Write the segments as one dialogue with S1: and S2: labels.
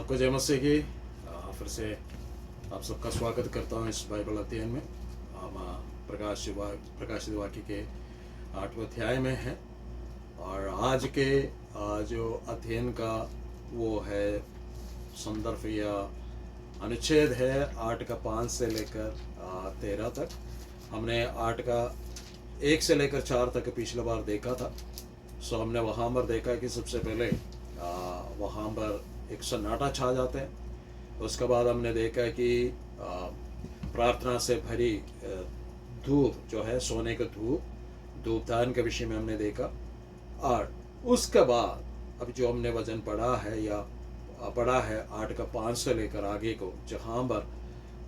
S1: सबको जय मसीह की। फिर से आप सबका स्वागत करता हूँ इस बाइबल अध्ययन में। हम प्रकाशित वाक्य के 8वें अध्याय में हैं और आज के जो अध्ययन का वो है संदर्भ या अनुच्छेद है 8 का 5 से लेकर 13 तक। हमने 8 का 1 से लेकर 4 तक पिछले बार देखा था। सो हमने वहाँ पर देखा कि सबसे पहले वहाँ पर एक सन्नाटा छा जाते हैं। उसके बाद हमने देखा कि प्रार्थना से भरी धूप जो है, सोने का धूपदान के विषय में हमने देखा। और उसके बाद अब जो हमने वचन पढ़ा है या पढ़ा है 8 का 5 से लेकर आगे को, जहाँ पर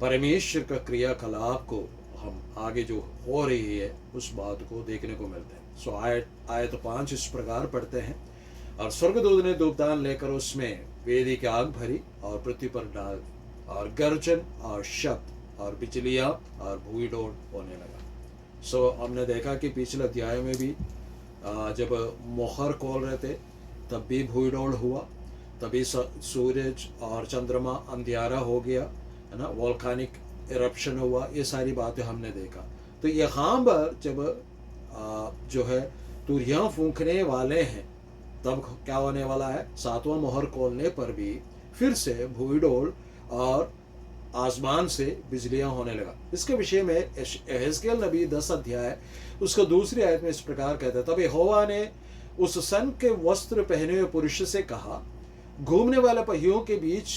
S1: परमेश्वर का क्रियाकलाप को हम आगे जो हो रही है उस बात को देखने को मिलते हैं। सो आयत 5 इस प्रकार पढ़ते हैं, और स्वर्गदूत ने धूपदान लेकर उसमें वेदी की आग भरी और पृथ्वी पर डाल दी, और गर्जन और शब्द और बिजलियां और भूमि डोल होने लगा। सो हमने देखा कि पिछले अध्याय में भी जब मोहर खोल रहे थे तब भी भूमि डोल हुआ, तभी सूरज और चंद्रमा अंधियारा हो गया, है ना, वोल्कानिक इरप्शन हुआ। ये सारी बातें हमने देखा। तो यहाँ पर जब जो है तुरहियां फूंकने वाले हैं तब क्या होने वाला है, 7वां मोहर खोलने पर भी फिर से भूडोल और आसमान से बिजलियां होने लगा। इसके विषय में यहेजकेल नबी 10 अध्याय उसका दूसरी आयत में इस प्रकार कहता है, तब यहोवा ने उस सन के वस्त्र पहने हुए पुरुष से कहा, घूमने वाले पहियों के बीच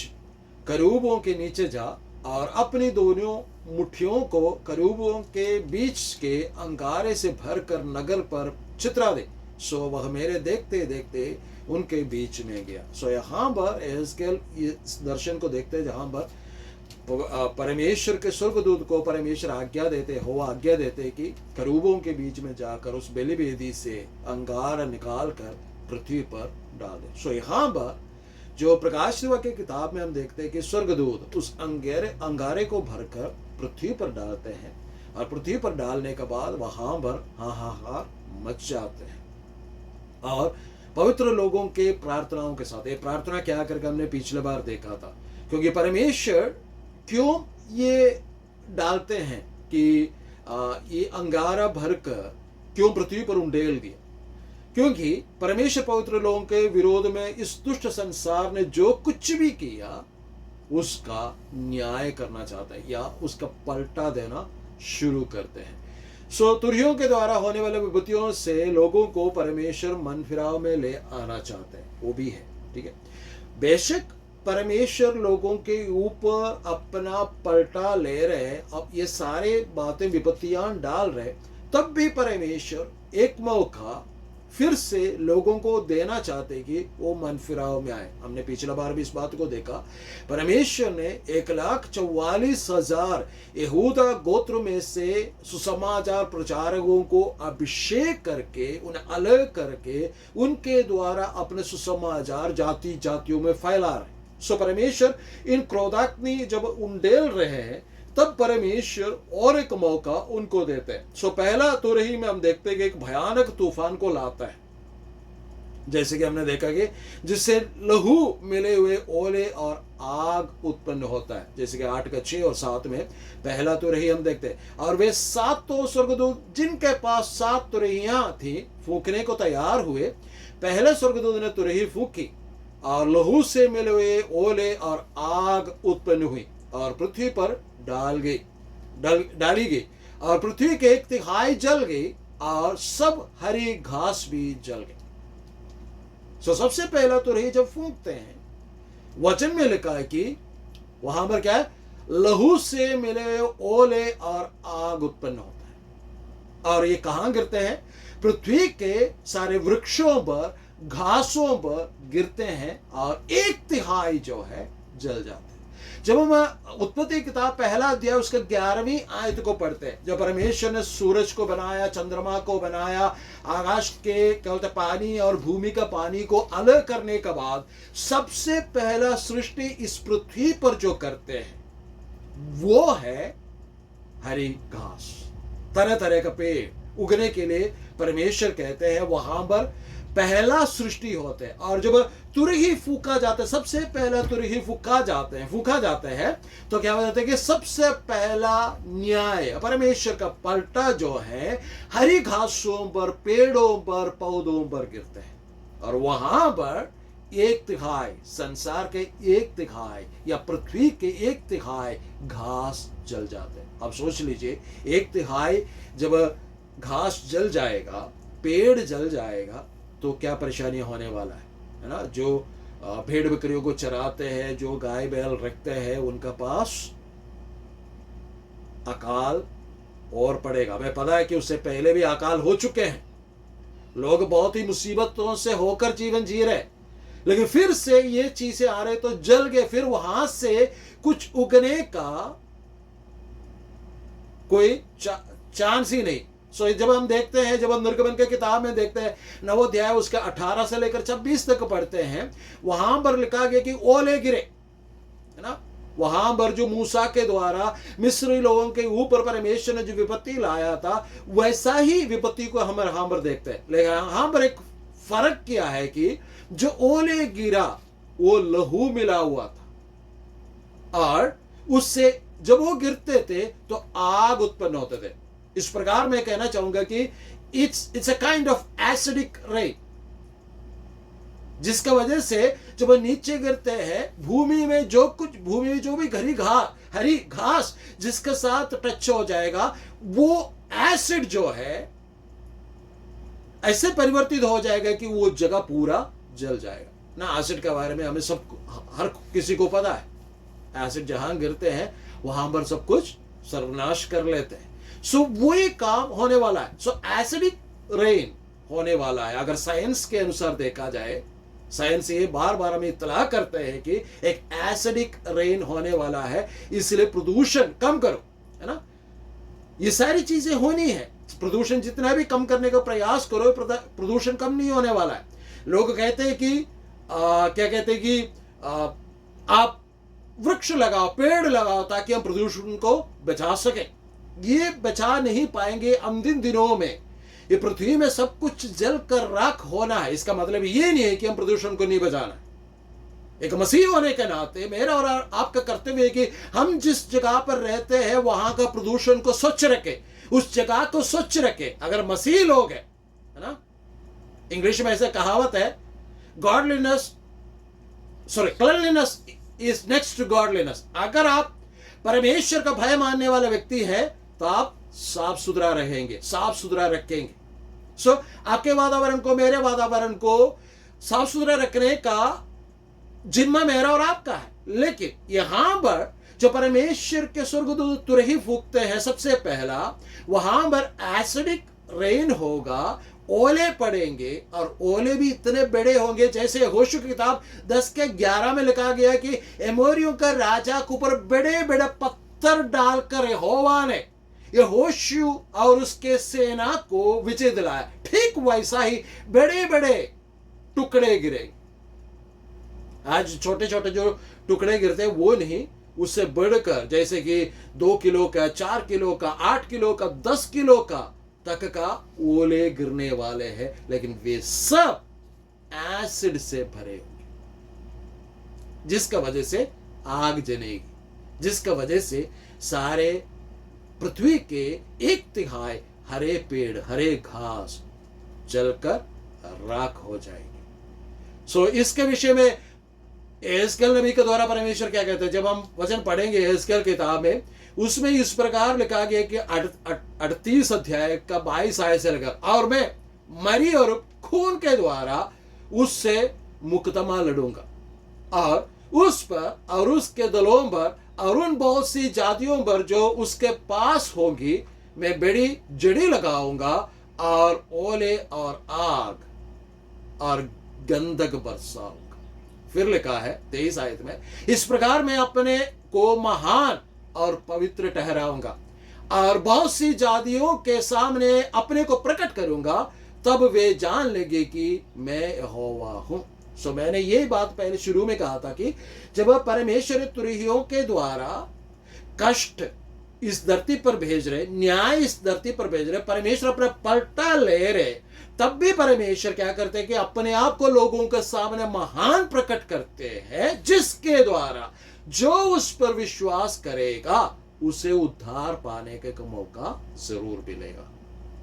S1: करूबों के नीचे जा और अपनी दोनों मुट्ठियों को करूबों के बीच के अंगारे से भरकर नगर पर चित्रा दे। सो वह मेरे देखते देखते उनके बीच में गया। सो यहाँ पर यहेजकेल इस दर्शन को देखते हैं जहाँ पर परमेश्वर के स्वर्गदूत को परमेश्वर आज्ञा देते हो, आज्ञा देते कि करूबों के बीच में जाकर उस बलिवेदी से अंगार निकाल कर पृथ्वी पर डाल दे। सो यहाँ पर जो प्रकाशित वाक्य की किताब में हम देखते हैं कि स्वर्गदूत उस अंगारे को भरकर पृथ्वी पर डालते हैं, और पृथ्वी पर डालने के बाद वहां पर हाहाकार मच जाते हैं। और पवित्र लोगों के प्रार्थनाओं के साथ, ये प्रार्थना क्या करके हमने पिछले बार देखा था, क्योंकि परमेश्वर क्यों ये डालते हैं कि ये अंगारा भरकर क्यों पृथ्वी पर उंडेल दिया, क्योंकि परमेश्वर पवित्र लोगों के विरोध में इस दुष्ट संसार ने जो कुछ भी किया उसका न्याय करना चाहता है या उसका पलटा देना शुरू करते हैं। सो तुरहियों के द्वारा होने वाले विभूतियों से लोगों को परमेश्वर मन फिराव में ले आना चाहते हैं, वो भी है, ठीक है। बेशक परमेश्वर लोगों के ऊपर अपना पलटा ले रहे, अब ये सारे बातें विपत्तियां डाल रहे, तब भी परमेश्वर एक मौका फिर से लोगों को देना चाहते कि वो मन फिराव में आए। हमने पिछला बार भी इस बात को देखा। परमेश्वर ने 1,44,000 यहूदा गोत्र में से सुसमाचार प्रचारकों को अभिषेक करके, उन्हें अलग करके, उनके द्वारा अपने सुसमाचार जाति जातियों में फैला रहे। सो परमेश्वर इन क्रोधाग्नि जब उंडेल रहे हैं तब परमेश्वर और एक मौका उनको देते हैं। सो पहला तुरही में हम देखते हैं कि एक भयानक तूफान को लाता है, जैसे कि हमने देखा कि जिससे लहू मिले हुए ओले और आग उत्पन्न होता है, जैसे कि 8 का 6 और 7 में पहला तुरही हम देखते हैं। और वे 7 तो स्वर्गदूत जिनके पास 7 तुरहियां थी फूकने को तैयार हुए, पहले स्वर्गदूत ने तुरही फूकी और लहू से मिले हुए ओले और आग उत्पन्न हुई और पृथ्वी पर डाली गई, और पृथ्वी के 1/3 जल गई और सब हरी घास भी जल गई। सो सबसे पहला तुरही जब फूंकते हैं, वचन में लिखा है कि वहां पर क्या है, लहू से मिले ओले और आग उत्पन्न होता है। और ये कहां गिरते हैं, पृथ्वी के सारे वृक्षों पर, घासों पर गिरते हैं और 1/3 जो है जल जाते हैं। जब हम उत्पत्ति किताब पहला अध्याय उसके 11वीं आयत को पढ़ते हैं, जब परमेश्वर ने सूरज को बनाया, चंद्रमा को बनाया, आकाश के क्या बोलते पानी और भूमि का पानी को अलग करने के बाद सबसे पहला सृष्टि इस पृथ्वी पर जो करते हैं वो है हरी घास, तरह तरह का पेड़ उगने के लिए परमेश्वर कहते हैं वहां पर पहला सृष्टि होते हैं। और जब तुरही फूका जाता है, सबसे पहला तुरही फूका जाते हैं तो क्या हो जाता है कि सबसे पहला न्याय परमेश्वर का पलटा जो है हरी घासों पर, पेड़ों पर, पौधों पर गिरते हैं। और वहां पर 1/3 संसार के 1/3 या पृथ्वी के 1/3 घास जल जाते हैं। अब सोच लीजिए 1/3 जब घास जल जाएगा, पेड़ जल जाएगा, तो क्या परेशानी होने वाला है ना। जो भेड़ बकरियों को चराते हैं, जो गाय बैल रखते हैं, उनका पास अकाल और पड़ेगा। मैं पता है कि उससे पहले भी अकाल हो चुके हैं, लोग बहुत ही मुसीबतों से होकर जीवन जी रहे, लेकिन फिर से ये चीजें आ रहे तो जल गए, फिर वहां से कुछ उगने का कोई चांस ही नहीं। सो जब हम देखते हैं, जब हम निर्गमन के किताब में देखते हैं 9 अध्याय उसके 18 से लेकर 26 तक पढ़ते हैं, वहां पर लिखा गया कि ओले गिरे, है ना। वहां पर जो मूसा के द्वारा मिस्री लोगों के ऊपर परमेश्वर ने जो विपत्ति लाया था, वैसा ही विपत्ति को हम यहां पर देखते हैं। लेकिन यहां पर एक फर्क क्या है कि जो ओले गिरा वो लहू मिला हुआ था, और उससे जब वो गिरते थे तो आग उत्पन्न होते थे। इस प्रकार मैं कहना चाहूंगा कि it's a kind of acidic rain, जिसका वजह से जब वो नीचे गिरते हैं, भूमि में जो भी हरी घास जिसके साथ टच हो जाएगा, वो एसिड जो है ऐसे परिवर्तित हो जाएगा कि वो जगह पूरा जल जाएगा ना। एसिड के बारे में हमें हर किसी को पता है, एसिड जहां गिरते हैं वहां पर सब कुछ सर्वनाश कर लेते हैं। सो वो एक काम होने वाला है। सो एसिडिक रेन होने वाला है। अगर साइंस के अनुसार देखा जाए, साइंस ये बार बार हमें इत्तला करते हैं कि एक एसिडिक रेन होने वाला है, इसलिए प्रदूषण कम करो, है ना। ये सारी चीजें होनी है। प्रदूषण जितना भी कम करने का प्रयास करो, प्रदूषण कम नहीं होने वाला है। लोग कहते हैं कि क्या कहते हैं कि आप वृक्ष लगाओ, पेड़ लगाओ, ताकि हम प्रदूषण को बचा सके। ये बचा नहीं पाएंगे। अंतिम दिनों में ये पृथ्वी में सब कुछ जल कर राख होना है। इसका मतलब ये नहीं है कि हम प्रदूषण को नहीं बचाना। एक मसीह होने के नाते मेरा और आपका कर्तव्य है कि हम जिस जगह पर रहते हैं वहां का प्रदूषण को स्वच्छ रखें, उस जगह को स्वच्छ रखें। अगर मसीह लोग है ना, इंग्लिश में ऐसे कहावत है, cleanliness is next to godliness. अगर आप परमेश्वर का भय मानने वाला व्यक्ति है तो आप साफ सुथरा रहेंगे, साफ सुथरा रखेंगे। सो आपके वातावरण को, मेरे वातावरण को साफ सुथरा रखने का जिम्मा मेरा और आपका है। लेकिन यहां पर जो परमेश्वर के स्वर्गदूत तुरही फूकते हैं, सबसे पहला वहां पर एसिडिक रेन होगा, ओले पड़ेंगे, और ओले भी इतने बड़े होंगे जैसे होशू की किताब 10:11 में लिखा गया कि एमोरियों का राजा के ऊपर बड़े बड़े पत्थर डालकर यहोवा ने यहोशू और उसके सेना को विजय दिलाया। ठीक वैसा ही बड़े बड़े टुकड़े गिरे। आज छोटे छोटे जो टुकड़े गिरते हैं वो नहीं, उससे बढ़कर जैसे कि 2 किलो का, 4 किलो का, 8 किलो का, 10 किलो का तक का ओले गिरने वाले हैं। लेकिन वे सब एसिड से भरे होंगे, जिसका वजह से आग जलेगी, जिसका वजह से सारे पृथ्वी के 1/3 हरे पेड़, हरे घास जलकर राख हो जाएंगे। सो इसके विषय में एहezकेल नबी के द्वारा परमेश्वर क्या कहते हैं, जब हम वचन पढ़ेंगे एहezकेल किताब में, उसमें इस प्रकार लिखा गया कि 38 अध्याय का 22 आयत से लेकर, और मैं मरी और खून के द्वारा उससे मुकदमा लड़ूंगा, और उस पर और उसके दलों पर और उन बहुत सी जातियों पर जो उसके पास होंगी मैं बड़ी जड़ी लगाऊंगा, और ओले और आग और गंधक बरसाऊंगा। फिर लिखा है 23 आयत में, इस प्रकार मैं अपने को महान और पवित्र ठहराऊंगा और बहुत सी जातियों के सामने अपने को प्रकट करूंगा, तब वे जान लेंगे कि मैं यहोवा हूं। सो मैंने ये बात पहले शुरू में कहा था कि जब परमेश्वर तुरहियों के द्वारा कष्ट इस धरती पर भेज रहे, न्याय इस धरती पर भेज रहे, परमेश्वर अपना पलटा ले रहे, तब भी परमेश्वर क्या करते हैं कि अपने आप को लोगों के सामने महान प्रकट करते हैं, जिसके द्वारा जो उस पर विश्वास करेगा उसे उद्धार पाने का मौका जरूर मिलेगा।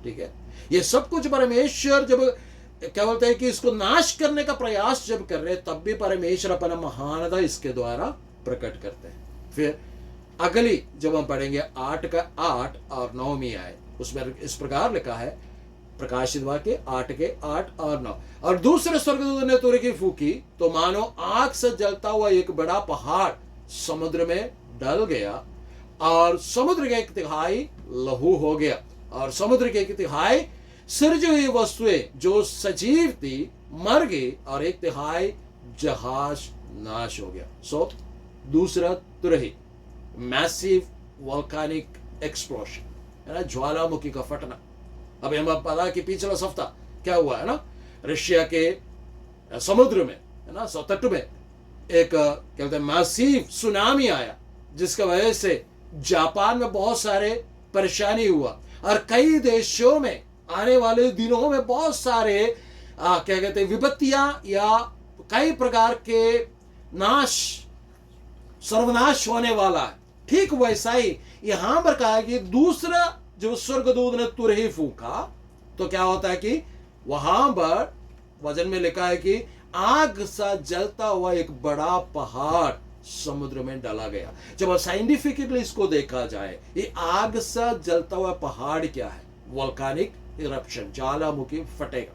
S1: ठीक है, ये सब कुछ परमेश्वर जब क्या बोलते हैं कि इसको नाश करने का प्रयास जब कर रहे, तब भी परमेश्वर अपना महानता इसके द्वारा प्रकट करते हैं। फिर अगली जब हम पढ़ेंगे 8 का 8 और 9 में आए, उसमें इस प्रकार लिखा है, प्रकाशित वाक्य 8 के 8 और 9, और दूसरे स्वर्गदूत ने तुरही की फूकी तो मानो आग से जलता हुआ एक बड़ा पहाड़ समुद्र में डल गया, और समुद्र के 1/3 लहू हो गया, और समुद्र के 1/3 सृजी हुई वस्तुएं जो सजीव थी मर गई, और 1/3 जहाज नाश हो गया। सो दूसरा तुरही, मैसिव वोल्केनिक एक्सप्लोशन, है ना, ज्वालामुखी का फटना। अभी हमें पता कि पिछला हफ्ता क्या हुआ है ना, रशिया के समुद्र में, है ना, तट में एक क्या कहते हैं मैसिव सुनामी आया, जिसका वजह से जापान में बहुत सारे परेशानी हुआ, और कई देशों में आने वाले दिनों में बहुत सारे क्या कहते हैं विपत्तियां या कई प्रकार के नाश, सर्वनाश होने वाला है। ठीक वैसा ही यहां पर कहा कि दूसरा जो स्वर्गदूत ने तुरही फूका तो क्या होता है कि वहां पर वचन में लिखा है कि आग सा जलता हुआ एक बड़ा पहाड़ समुद्र में डाला गया। जब साइंटिफिकली इसको देखा जाए, ये आग सा जलता हुआ पहाड़ क्या है? वोल्केनिक इरप्शन, ज्वालामुखी फटेगा।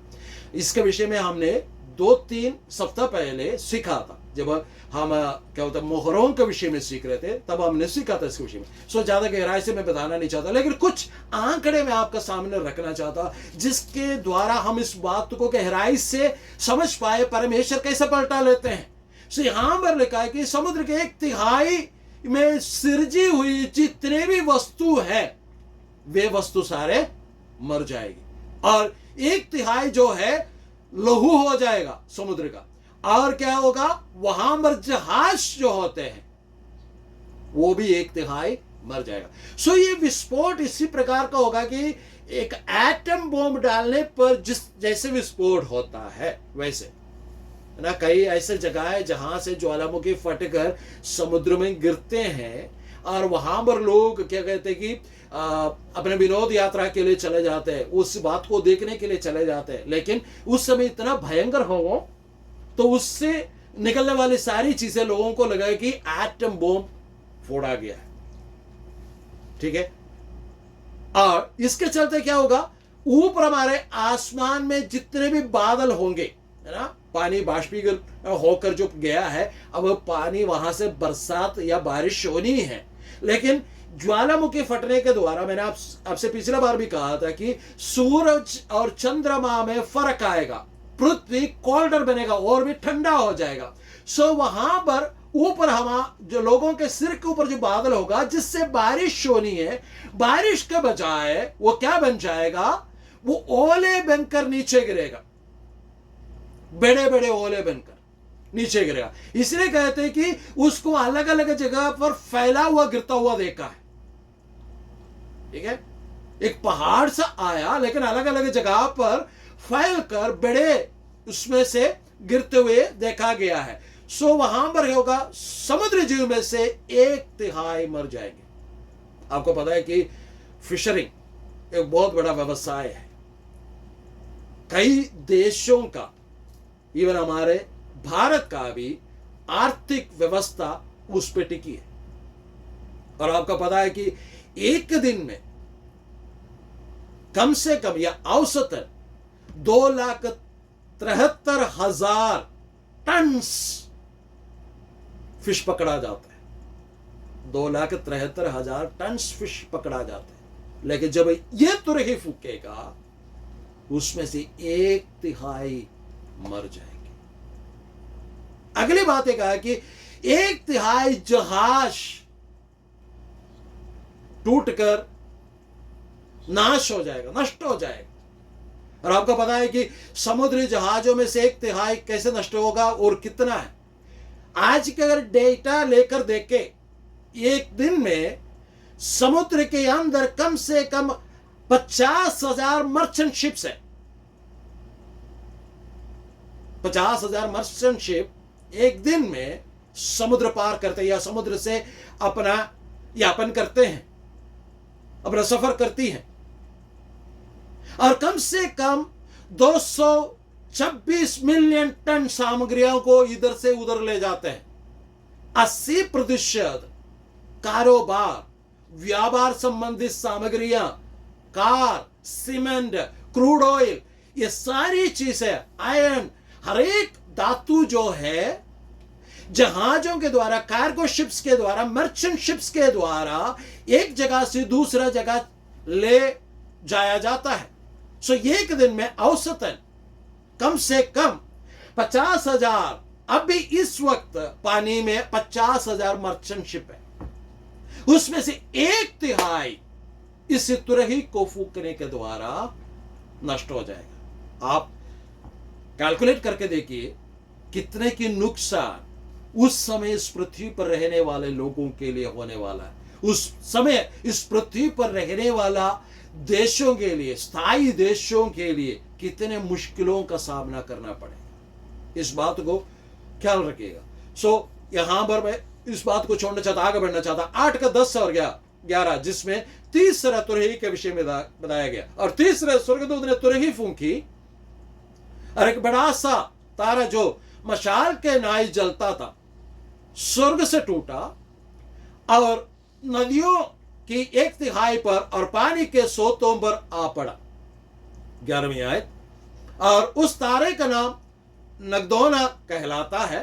S1: इसके विषय में हमने 2-3 सप्ताह पहले सीखा था, जब हम क्या होता है मोहरों के विषय में सीख रहे थे, तब हमने सीखा था इसके विषय में। सो ज्यादा गहराई से मैं बताना नहीं चाहता, लेकिन कुछ आंकड़े मैं आपका सामने रखना चाहता, जिसके द्वारा हम इस बात को गहराई से समझ पाए परमेश्वर कैसे पलटा लेते हैं। सो यहां पर लिखा है कि समुद्र के 1/3 में सृजी हुई जितने भी वस्तु है वे वस्तु सारे मर जाएगी, और 1/3 जो है लहू हो जाएगा समुद्र का। और क्या होगा, वहां पर जहाज जो होते हैं वो भी 1/3 मर जाएगा। सो ये विस्फोट इसी प्रकार का होगा कि एक एटम बॉम्ब डालने पर जिस जैसे विस्फोट होता है वैसे, है ना। कई ऐसे जगह है जहां से ज्वालामुखी फटकर समुद्र में गिरते हैं, और वहां पर लोग क्या कहते हैं कि अपने विनोद यात्रा के लिए चले जाते हैं, उस बात को देखने के लिए चले जाते हैं, लेकिन उस समय इतना भयंकर हो तो उससे निकलने वाली सारी चीजें लोगों को लगा कि एटम बॉम्ब फोड़ा गया है। ठीक है, और इसके चलते क्या होगा, ऊपर हमारे आसमान में जितने भी बादल होंगे, है ना, पानी बाष्पीकरण होकर जो गया है, अब पानी वहां से बरसात या बारिश होनी है। लेकिन ज्वालामुखी फटने के द्वारा, मैंने आपसे पिछला बार भी कहा था कि सूरज और चंद्रमा में फर्क आएगा, पृथ्वी कोल्डर बनेगा और भी ठंडा हो जाएगा। सो वहां पर ऊपर जो लोगों के सिर के ऊपर जो बादल होगा जिससे बारिश होनी है, बारिश के बजाय वो क्या बन जाएगा, वो ओले बनकर नीचे गिरेगा, बड़े बड़े ओले बनकर नीचे गिरेगा। इसलिए कहते हैं कि उसको अलग अलग जगह पर फैला हुआ गिरता हुआ देखा है। ठीक है, एक पहाड़ सा आया लेकिन अलग अलग जगह पर फैलकर बड़े उसमें से गिरते हुए देखा गया है। सो वहां पर होगा, समुद्र जीव में से 1/3 मर जाएंगे। आपको पता है कि फिशरिंग एक बहुत बड़ा व्यवसाय है, कई देशों का, इवन हमारे भारत का भी आर्थिक व्यवस्था उस पर टिकी है। और आपको पता है कि एक दिन में कम से कम या औसतन 2,73,000 टन फिश पकड़ा जाता है। 2,73,000 टन फिश पकड़ा जाता है। लेकिन जब यह तुरही फूकेगा उसमें से 1/3 मर जाएंगे। अगली बात यह है कि 1/3 जहाज टूटकर नाश हो जाएगा, नष्ट हो जाएगा। और आपको पता है कि समुद्री जहाजों में से 1/3 कैसे नष्ट होगा और कितना है। आज के अगर डेटा लेकर देखें, एक दिन में समुद्र के अंदर कम से कम 50,000 मर्चेंट शिप्स है। 50,000 मर्चेंट शिप एक दिन में समुद्र पार करते हैं या समुद्र से अपना यापन करते हैं, अपना सफर करती हैं। और कम से कम 226 मिलियन टन सामग्रियों को इधर से उधर ले जाते हैं। 80% कारोबार, व्यापार संबंधित सामग्रियां, कार, सीमेंट, क्रूड ऑयल, ये सारी चीजें, आयरन, हर एक धातु जो है जहाजों के द्वारा, कार्गो शिप्स के द्वारा, मर्चेंट शिप्स के द्वारा एक जगह से दूसरा जगह ले जाया जाता है। सो एक दिन में औसतन कम से कम 50,000, अभी इस वक्त पानी में 50,000 मर्चेंट शिप है। उसमें से 1/3 इस तुरही को फूकने के द्वारा नष्ट हो जाएगा। आप कैलकुलेट करके देखिए कितने की नुकसान उस समय इस पृथ्वी पर रहने वाले लोगों के लिए होने वाला है। उस समय इस पृथ्वी पर रहने वाला देशों के लिए, स्थायी देशों के लिए कितने मुश्किलों का सामना करना पड़ेगा, इस बात को ख्याल रखिएगा। सो यहां पर मैं इस बात को छोड़ना चाहता, आगे बढ़ना चाहता। 8 का 10 और 11 जिसमें तीसरा तुरही के विषय में बताया गया। और तीसरे स्वर्गदूत ने तुरही फूंकी और एक बड़ा सा तारा जो मशाल के नाई जलता था स्वर्ग से टूटा और नदियों की 1/3 पर और पानी के सोतों पर आ पड़ा। 11वीं आयत। और उस तारे का नाम नगदोना कहलाता है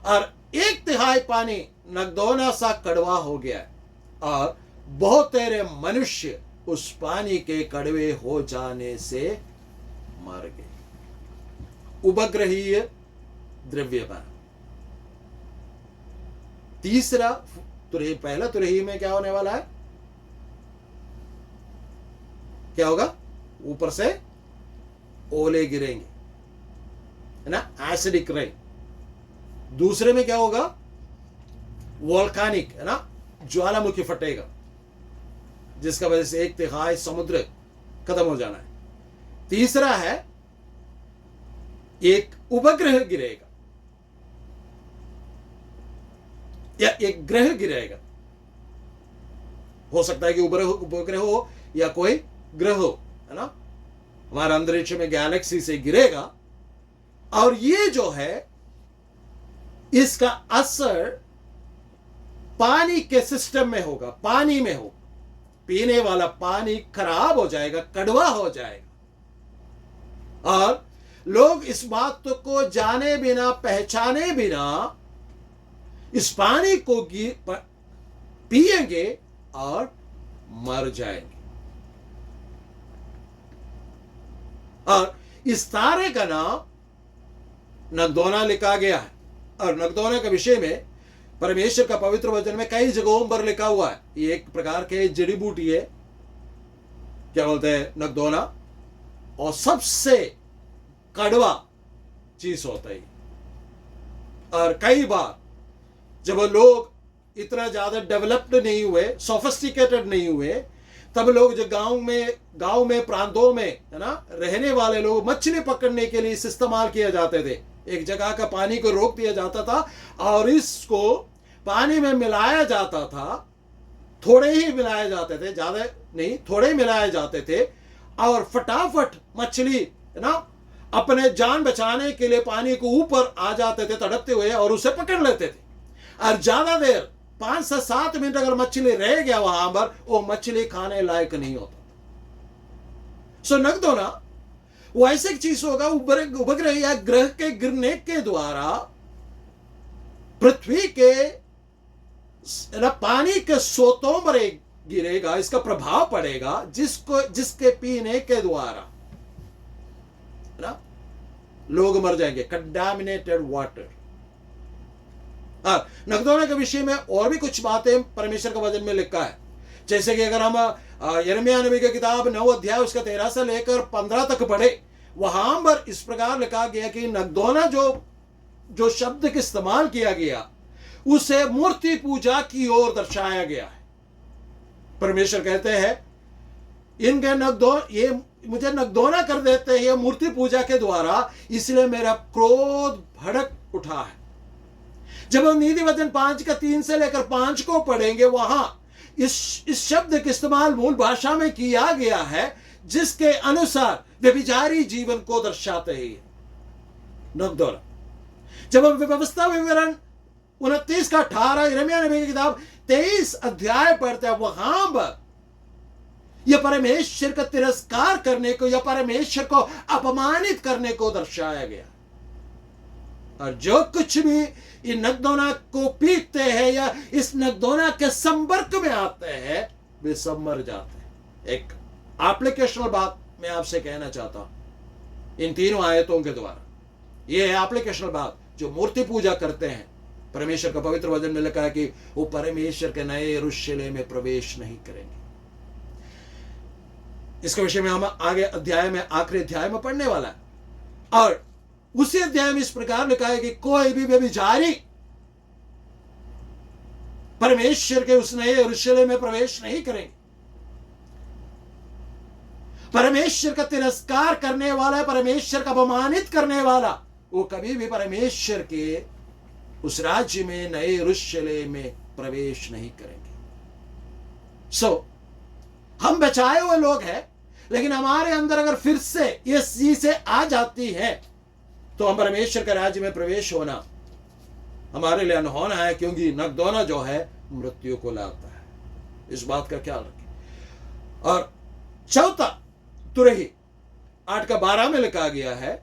S1: और 1/3 पानी नगदोना सा कड़वा हो गया है और बहुत तेरे मनुष्य उस पानी के कड़वे हो जाने से मर गए। उपग्रहीय द्रव्यमान। तीसरा तुरही, पहला तुरही में क्या होने वाला है, क्या होगा, ऊपर से ओले गिरेंगे, है ना, एसिडिक रेन। दूसरे में क्या होगा, वोल्कानिक, है ना, ज्वालामुखी फटेगा जिसका वजह से 1/3 समुद्र खत्म हो जाना है। तीसरा है एक उपग्रह गिरेगा या एक ग्रह गिरेगा। हो सकता है कि उपग्रह हो या कोई ग्रह हो, है ना, हमारे अंतरिक्ष में गैलेक्सी से गिरेगा। और ये जो है इसका असर पानी के सिस्टम में होगा, पानी में हो, पीने वाला पानी खराब हो जाएगा, कड़वा हो जाएगा। और लोग इस बात को जाने बिना, पहचाने बिना इस पानी को पिएंगे और मर जाएंगे। और इस तारे का नाम नगदोना लिखा गया है। और नगदोना के विषय में परमेश्वर का पवित्र वचन में कई जगहों पर लिखा हुआ है। ये एक प्रकार के जड़ी बूटी है, क्या बोलते हैं, नगदोना, और सबसे कड़वा चीज होता है। और कई बार जब लोग इतना ज्यादा डेवलप्ड नहीं हुए, सोफिस्टिकेटेड नहीं हुए, तब लोग जो गांव में प्रांतों में, है ना, रहने वाले लोग मछली पकड़ने के लिए इस इस्तेमाल किया जाते थे। एक जगह का पानी को रोक दिया जाता था और इसको पानी में मिलाया जाता था। थोड़े ही मिलाए जाते थे, ज्यादा नहीं, थोड़े मिलाए जाते थे। और फटाफट मछली, है ना, अपने जान बचाने के लिए पानी को ऊपर आ जाते थे तड़पते हुए और उसे पकड़ लेते थे। और ज्यादा देर 5 से 7 मिनट अगर मछली रह गया वहां पर, वो मछली खाने लायक नहीं होता। सो नगदोना वो ऐसी चीज होगा, उपग्रह या ग्रह के गिरने के द्वारा पृथ्वी के पानी के सोतों पर गिरेगा, इसका प्रभाव पड़ेगा, जिसके पीने के द्वारा ना लोग मर जाएंगे। Contaminated water. नगदोना के विषय में और भी कुछ बातें परमेश्वर के वचन में लिखा है। जैसे कि अगर हम यिर्मयाह नबी की किताब 9 अध्याय उसका 13 से लेकर 15 तक पढ़े, वहां पर इस प्रकार लिखा गया कि नगदोना जो शब्द का इस्तेमाल किया गया उसे मूर्ति पूजा की ओर दर्शाया गया है। परमेश्वर कहते हैं इनके ये मुझे नगदोना कर देते हैं ये मूर्ति पूजा के द्वारा, इसलिए मेरा क्रोध भड़क उठा है। जब हम नीति वचन 5 का 3 से लेकर 5 को पढ़ेंगे, वहां इस शब्द का इस्तेमाल मूल भाषा में किया गया है जिसके अनुसार व्यभिचारी जीवन को दर्शाते हैं नगदोना। जब हम व्यवस्था विवरण 29 का 18 यिर्मयाह नबी की किताब 23 अध्याय पढ़ते हैं, वहां पर यह परमेश्वर का तिरस्कार करने को या परमेश्वर को अपमानित करने को दर्शाया गया। और जो कुछ भी इन नगदोना को पीते हैं या इस नगदोना के संपर्क में आते हैं, वे सब मर जाते हैं। एक एप्लीकेशनल बात मैं आपसे कहना चाहता हूं इन तीनों आयतों के द्वारा। यह है एप्लीकेशनल बात। जो मूर्ति पूजा करते हैं, परमेश्वर का पवित्र वचन में लिखा है कि वो परमेश्वर के नए यरूशलेम में प्रवेश नहीं करेंगे। इसके विषय में हम आगे अध्याय में, आखिरी अध्याय में पढ़ने वाला है। और उसी अध्याय में इस प्रकार लिखा है कि कोई भी व्यभिचारी परमेश्वर के उस नए यरूशलेम में प्रवेश नहीं करेंगे। परमेश्वर का तिरस्कार करने वाला, परमेश्वर का अपमानित करने वाला, वो कभी भी परमेश्वर के उस राज्य में, नए यरूशलेम में प्रवेश नहीं करेंगे। हम बचाए हुए लोग हैं, लेकिन हमारे अंदर अगर फिर से ये चीजें आ जाती है तो हम परमेश्वर के राज्य में प्रवेश होना हमारे लिए अनहोना है, क्योंकि नगदोना जो है मृत्यु को लाता है। इस बात का ख्याल रखें। और चौथा तुरही 8 का 12 में लिखा गया है,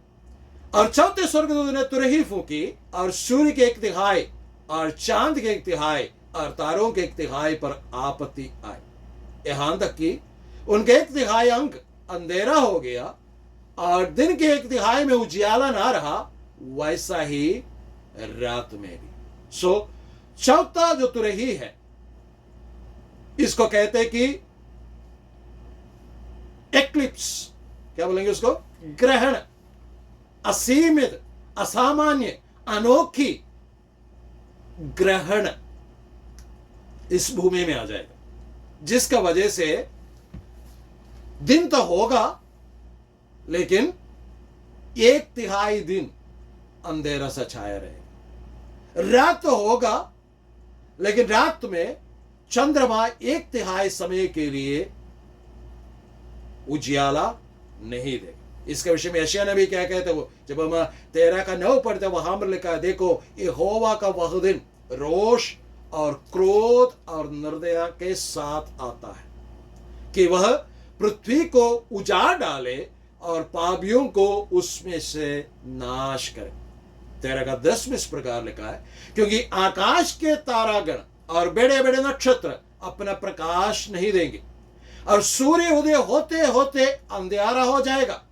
S1: और चौथे स्वर्गदूत ने तुरही फूकी और सूर्य के 1/3 और चांद के 1/3 और तारों के 1/3 पर आपत्ति आई, यहां तक कि उनके 1/3 अंक अंधेरा हो गया और दिन के 1/3 में उजियाला ना रहा, वैसा ही रात में भी। चौथा जो तुरही है, इसको कहते हैं कि एक्लिप्स, क्या बोलेंगे उसको, ग्रहण, असीमित, असामान्य, अनोखी ग्रहण इस भूमि में आ जाएगा, जिसका वजह से दिन तो होगा लेकिन 1/3 दिन अंधेरा सा छाया रहेगा। रात तो होगा लेकिन रात में चंद्रमा 1/3 समय के लिए उजियाला नहीं देगा। इसके विषय में यशायाह नबी क्या कहते हैं, वो जब हम 13 का 9 पढ़ते हैं, वहां पर लिखा है, देखो यहोवा का वह दिन रोष और क्रोध और निर्दयता के साथ आता है कि वह पृथ्वी को उजाड़ डाले और पापियों को उसमें से नाश करे। 13 का 10 में इस प्रकार लिखा है, क्योंकि आकाश के तारागण और बड़े बड़े नक्षत्र अपना प्रकाश नहीं देंगे और सूर्य उदय होते होते अंधेरा हो जाएगा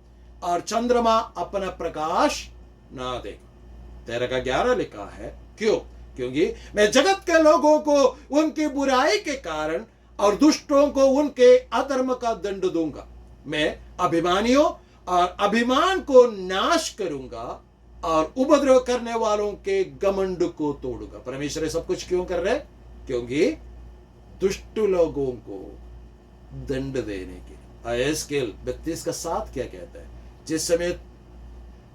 S1: और चंद्रमा अपना प्रकाश ना देगा। 13 का 11 लिखा है, क्यों? क्योंकि मैं जगत के लोगों को उनकी बुराई के कारण और दुष्टों को उनके अधर्म का दंड दूंगा। मैं अभिमानियों और अभिमान को नाश करूंगा और उपद्रव करने वालों के घमंड को तोड़ूंगा। परमेश्वर सब कुछ क्यों कर रहे? क्योंकि दुष्ट लोगों को दंड देने के। एस्केल 32 का 7 क्या कहता है, जिस समय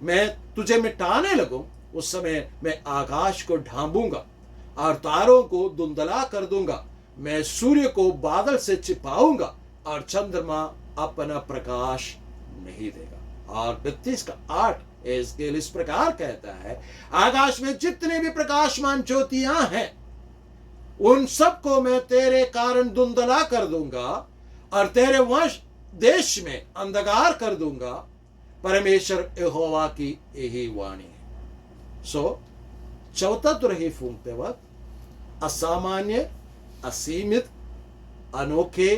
S1: मैं तुझे मिटाने लगूं उस समय मैं आकाश को ढांपूंगा और तारों को धुंधला कर दूंगा। मैं सूर्य को बादल से छिपाऊंगा और चंद्रमा अपना प्रकाश नहीं देगा। और 32 का 8 एस्केल इस प्रकार कहता है, आकाश में जितने भी प्रकाशमान ज्योतियां हैं उन सबको मैं तेरे कारण धुंधला कर दूंगा और तेरे वंश देश में अंधकार कर दूंगा। परमेश्वर यहोवा की यही वाणी है। चौथा तुरही फूंकते वक्त असामान्य, असीमित, अनोखे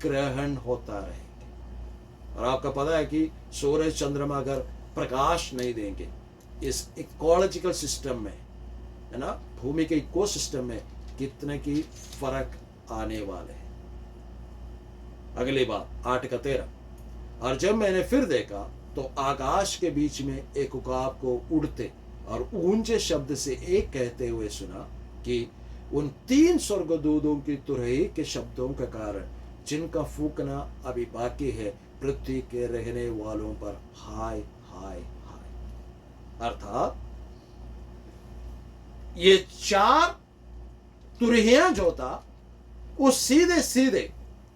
S1: ग्रहण होता रहेगा। और आपका पता है कि सूरज चंद्रमा अगर प्रकाश नहीं देंगे इस इकोलॉजिकल सिस्टम में, है ना, भूमि के इको सिस्टम में कितने की फर्क आने वाले हैं। अगली बात 8 का 13, और जब मैंने फिर देखा तो आकाश के बीच में एक उकाब को उड़ते और ऊंचे शब्द से एक कहते हुए सुना कि उन 3 स्वर्गदूतों की तुरही के शब्दों के कारण जिनका फूकना अभी बाकी है, पृथ्वी के रहने वालों पर हाय हाय हाय। अर्थात ये 4 तुरहियां जो था वो सीधे सीधे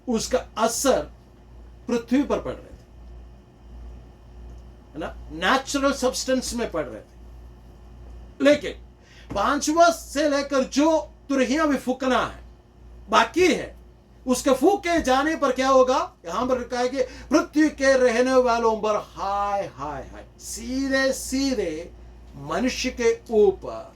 S1: उसका असर पृथ्वी पर पड़ रहे थे, है ना, नेचुरल सब्सटेंस में पड़ रहे थे। लेकिन 5वां से लेकर जो तुरहियां भी फूकना है बाकी है, उसके फूके जाने पर क्या होगा? यहां पर लिखा है कि पृथ्वी के रहने वालों पर हाय हाय हाय। सीधे सीधे मनुष्य के ऊपर,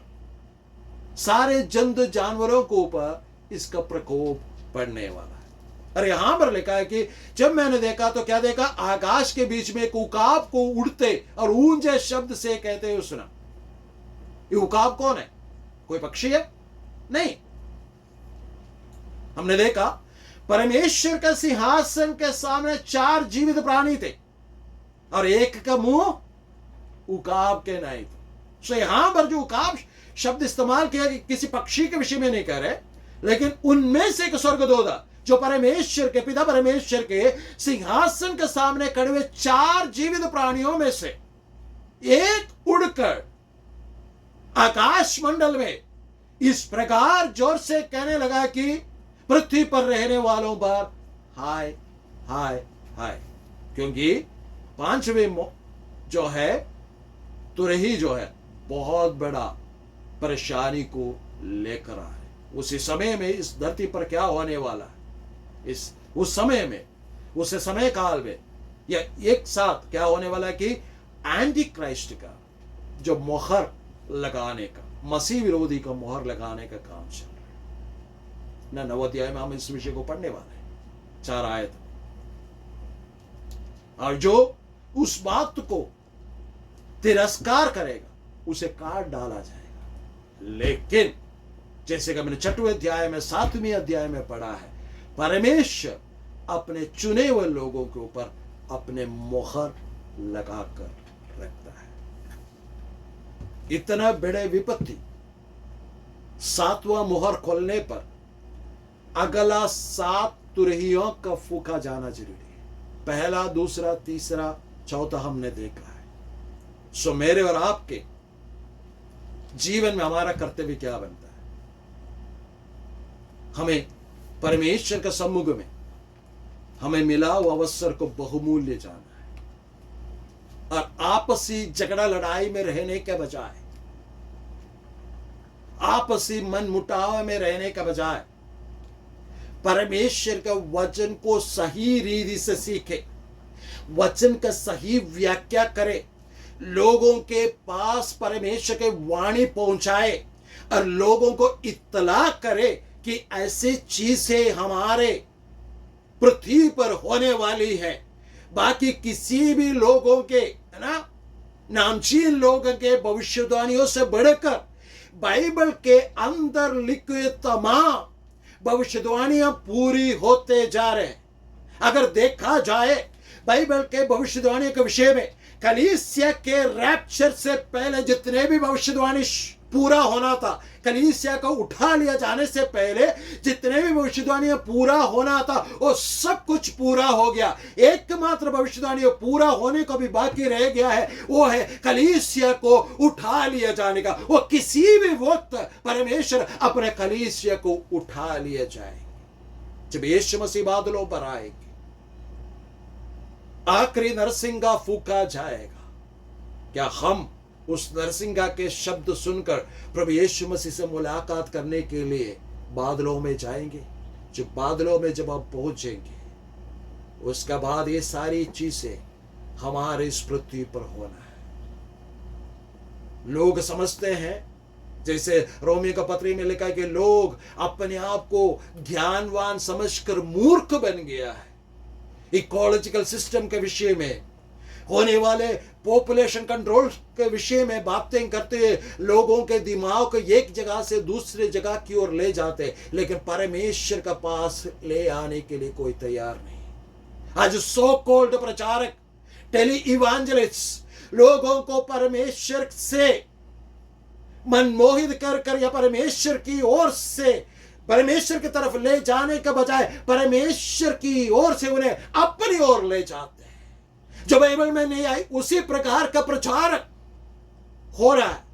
S1: सारे जंतु जानवरों के ऊपर इसका प्रकोप पड़ने वाला है। और यहां पर लिखा है कि जब मैंने देखा तो क्या देखा? आकाश के बीच में एक उकाब को उड़ते और ऊंचे शब्द से कहते हुए सुना। ये उकाब कौन है? कोई पक्षी है? नहीं। हमने देखा परमेश्वर का सिंहासन के सामने 4 जीवित प्राणी थे और एक का मुंह उकाब के नाई था। सो यहां पर जो उकाब शब्द इस्तेमाल किया किसी पक्षी के विषय में नहीं कह रहे, लेकिन उनमें से एक स्वर्गदूत जो परमेश्वर के पिता परमेश्वर के सिंहासन के सामने खड़े हुए 4 जीवित प्राणियों में से एक उड़कर आकाश मंडल में इस प्रकार जोर से कहने लगा कि पृथ्वी पर रहने वालों पर हाय हाय हाय। क्योंकि 5वें जो है तुरही जो है बहुत बड़ा परेशानी को लेकर आए। उसी समय में इस धरती पर क्या होने वाला है, उस समय में, उस समय काल में या एक साथ क्या होने वाला है कि एंटी क्राइस्ट का जो मोहर लगाने का, मसीह विरोधी का मोहर लगाने का काम चल रहा है ना। 9 अध्याय में हम इस विषय को पढ़ने वाले हैं, 4 आयत। और जो उस बात को तिरस्कार करेगा उसे काट डाला जाएगा। लेकिन जैसे कि मैंने 6वें अध्याय में 7वें अध्याय में पढ़ा है, परमेश्वर अपने चुने हुए लोगों के ऊपर अपने मोहर लगाकर रखता है। इतना बड़े विपत्ति 7वां मोहर खोलने पर अगला 7 तुरहियों का फूका जाना जरूरी है। पहला, दूसरा, तीसरा, चौथा हमने देखा है। सो मेरे और आपके जीवन में हमारा कर्तव्य क्या बनता है? हमें परमेश्वर के सम्मुख में हमें मिला हुआ अवसर को बहुमूल्य जाना है और आपसी झगड़ा लड़ाई में रहने के बजाय, आपसी मन मुटाव में रहने के बजाय परमेश्वर के वचन को सही रीति से सीखे, वचन का सही व्याख्या करे, लोगों के पास परमेश्वर के वाणी पहुंचाए और लोगों को इत्तला करे कि ऐसी चीजें हमारे पृथ्वी पर होने वाली है। बाकी किसी भी लोगों के, है ना, नामचीन लोगों के भविष्यवाणियों से बढ़कर बाइबल के अंदर लिखे तमाम भविष्यवाणियां पूरी होते जा रहे हैं। अगर देखा जाए बाइबल के भविष्यवाणी के विषय में, कलीसिया के रैप्चर से पहले जितने भी भविष्यवाणी पूरा होना था, कलीसिया को उठा लिया जाने से पहले जितने भी भविष्यवाणियां पूरा होना था वो सब कुछ पूरा हो गया। एकमात्र भविष्यवाणी पूरा होने को भी बाकी रह गया है, वो है कलीसिया को उठा लिया जाने का। वो किसी भी वक्त परमेश्वर अपने कलीसिया को उठा लिया जाएंगे जब यीशु मसीह बादलों पर आएंगे, आखिरी नरसिंगा फूका जाएगा। क्या हम उस नरसिंगा के शब्द सुनकर प्रभु यीशु मसीह से मुलाकात करने के लिए बादलों में जाएंगे? जब बादलों में जब आप पहुंचेंगे, उसके बाद ये सारी चीजें हमारे इस पृथ्वी पर होना है। लोग समझते हैं, जैसे रोमियो का पत्री में लिखा है कि लोग अपने आप को ज्ञानवान समझकर मूर्ख बन गया है। इकोलॉजिकल सिस्टम के विषय में, होने वाले पॉपुलेशन कंट्रोल के विषय में बातें करते हुए लोगों के दिमाग को एक जगह से दूसरे जगह की ओर ले जाते, लेकिन परमेश्वर का पास ले आने के लिए कोई तैयार नहीं। आज सो कॉल्ड प्रचारक, टेली इवांजलिस्ट लोगों को परमेश्वर से मनमोहित कर कर या परमेश्वर की ओर से परमेश्वर की तरफ ले जाने के बजाय परमेश्वर की ओर से उन्हें अपनी ओर ले जाते हैं। जो बाइबल में नहीं आई उसी प्रकार का प्रचार हो रहा है।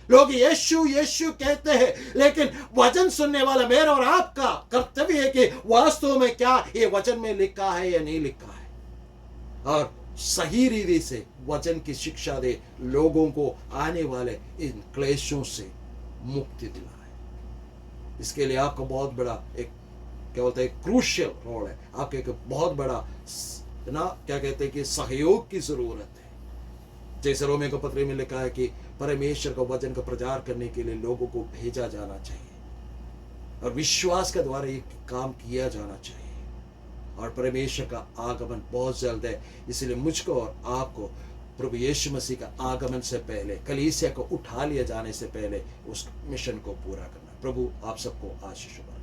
S1: लोग यीशु यीशु कहते हैं, लेकिन वचन सुनने वाला मेरा और आपका कर्तव्य है कि वास्तव में क्या ये वचन में लिखा है या नहीं लिखा है, और सही रीति से वचन की शिक्षा दे, लोगों को आने वाले इन क्लेशों से मुक्ति दिलाए। इसके लिए आपका बहुत बड़ा एक क्या बोलते हैं क्रूशियल रोल है, आपके एक बहुत बड़ा ना क्या कहते हैं कि सहयोग की जरूरत है। जैसे रोमियो के पत्र में लिखा है कि परमेश्वर का वचन का प्रचार करने के लिए लोगों को भेजा जाना चाहिए और विश्वास के द्वारा ये काम किया जाना चाहिए, और परमेश्वर का आगमन बहुत जल्द है। इसलिए मुझको और आपको प्रभु यीशु मसीह का आगमन से पहले, कलीसिया को उठा लिया जाने से पहले उस मिशन को पूरा करना। प्रभु आप सबको आशीष दे।